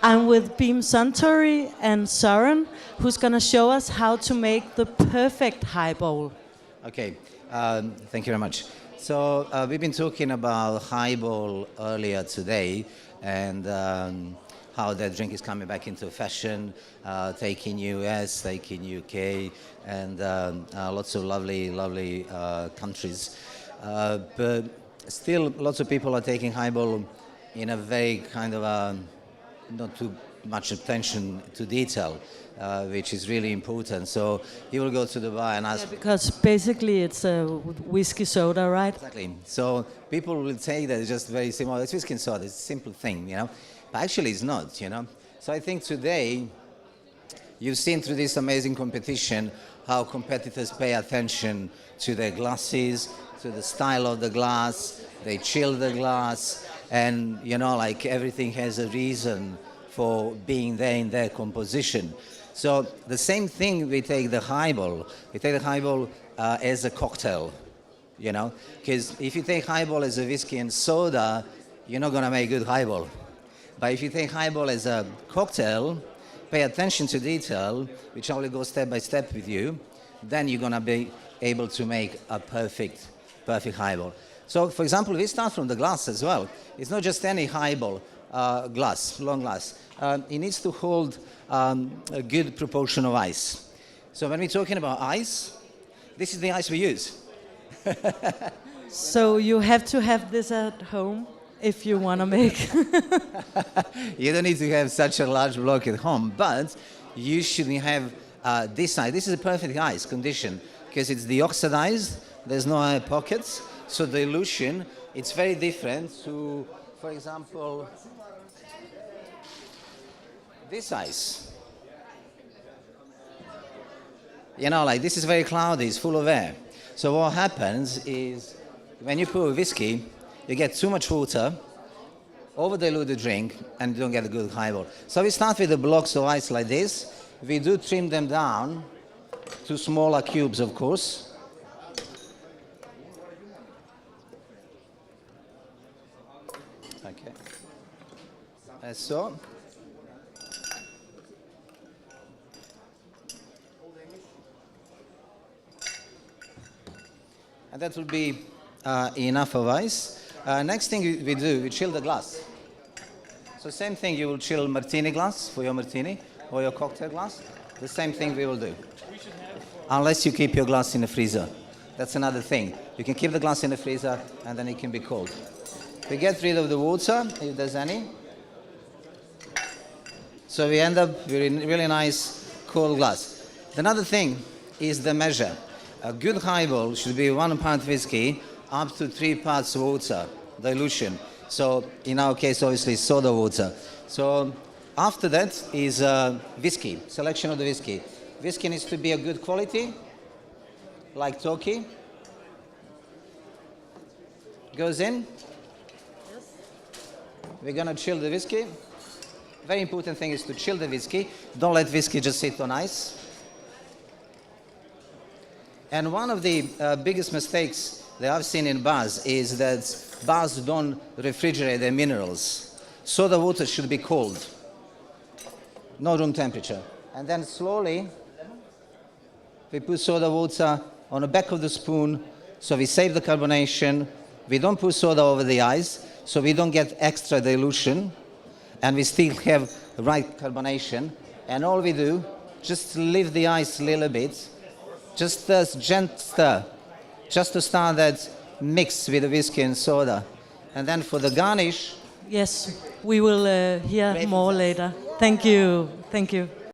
I'm with Beam Suntory and Søren, who's going to show us how to make the perfect highball. Okay, thank you very much. So we've been talking about highball earlier today, and how that drink is coming back into fashion, taking US, taking UK, and lots of lovely countries. But still, lots of people are taking highball in a very kind of not too much attention to detail, which is really important. So you will go to the bar and ask... Yeah, because basically it's a whiskey soda, right? Exactly. So people will say that it's just very simple. It's whiskey and soda. It's a simple thing, you know. But actually it's not, you know. So I think today you've seen through this amazing competition how competitors pay attention to their glasses, to the style of the glass, they chill the glass, and, you know, like everything has a reason for being there in their composition. So the same thing, we take the highball. We take the highball as a cocktail, you know, because if you take highball as a whiskey and soda, you're not going to make good highball. But if you take highball as a cocktail, pay attention to detail, which only goes step by step with you, then you're going to be able to make a perfect highball. So, for example, we start from the glass as well. It's not just any highball glass, long glass. It needs to hold a good proportion of ice. So when we're talking about ice, this is the ice we use. So you have to have this at home if you want to make. You don't need to have such a large block at home, but you should have this ice. This is a perfect ice condition because it's deoxidized, there's no air pockets, so the dilution, it's very different to, for example, this ice. You know, like this is very cloudy, it's full of air. So what happens is when you pour whiskey, you get too much water, over-dilute the drink, and you don't get a good highball. So we start with the blocks of ice like this. We do trim them down to smaller cubes, of course. Okay. As so. And that will be enough of ice. Next thing we do, we chill the glass. So same thing, you will chill martini glass for your martini or your cocktail glass. The same thing we will do. Unless you keep your glass in the freezer. That's another thing. You can keep the glass in the freezer and then it can be cold. We get rid of the water, if there's any. So we end up with a really nice cold glass. Another thing is the measure. A good highball should be 1 pound whiskey up to 3 parts water dilution. So in our case, obviously, soda water. So after that is whiskey, selection of the whiskey. Whiskey needs to be a good quality, like Toki. Goes in. Yes. We're going to chill the whiskey. Very important thing is to chill the whiskey. Don't let whiskey just sit on ice. And one of the biggest mistakes that I've seen in bars is that bars don't refrigerate their minerals. Soda water should be cold, no room temperature. And then slowly, we put soda water on the back of the spoon, so we save the carbonation. We don't put soda over the ice, so we don't get extra dilution, and we still have right carbonation. And all we do, just leave the ice a little bit, just a gentle stir, just to start that mix with the whiskey and soda. And then for the garnish... Yes, we will hear more later. Thank you. Thank you.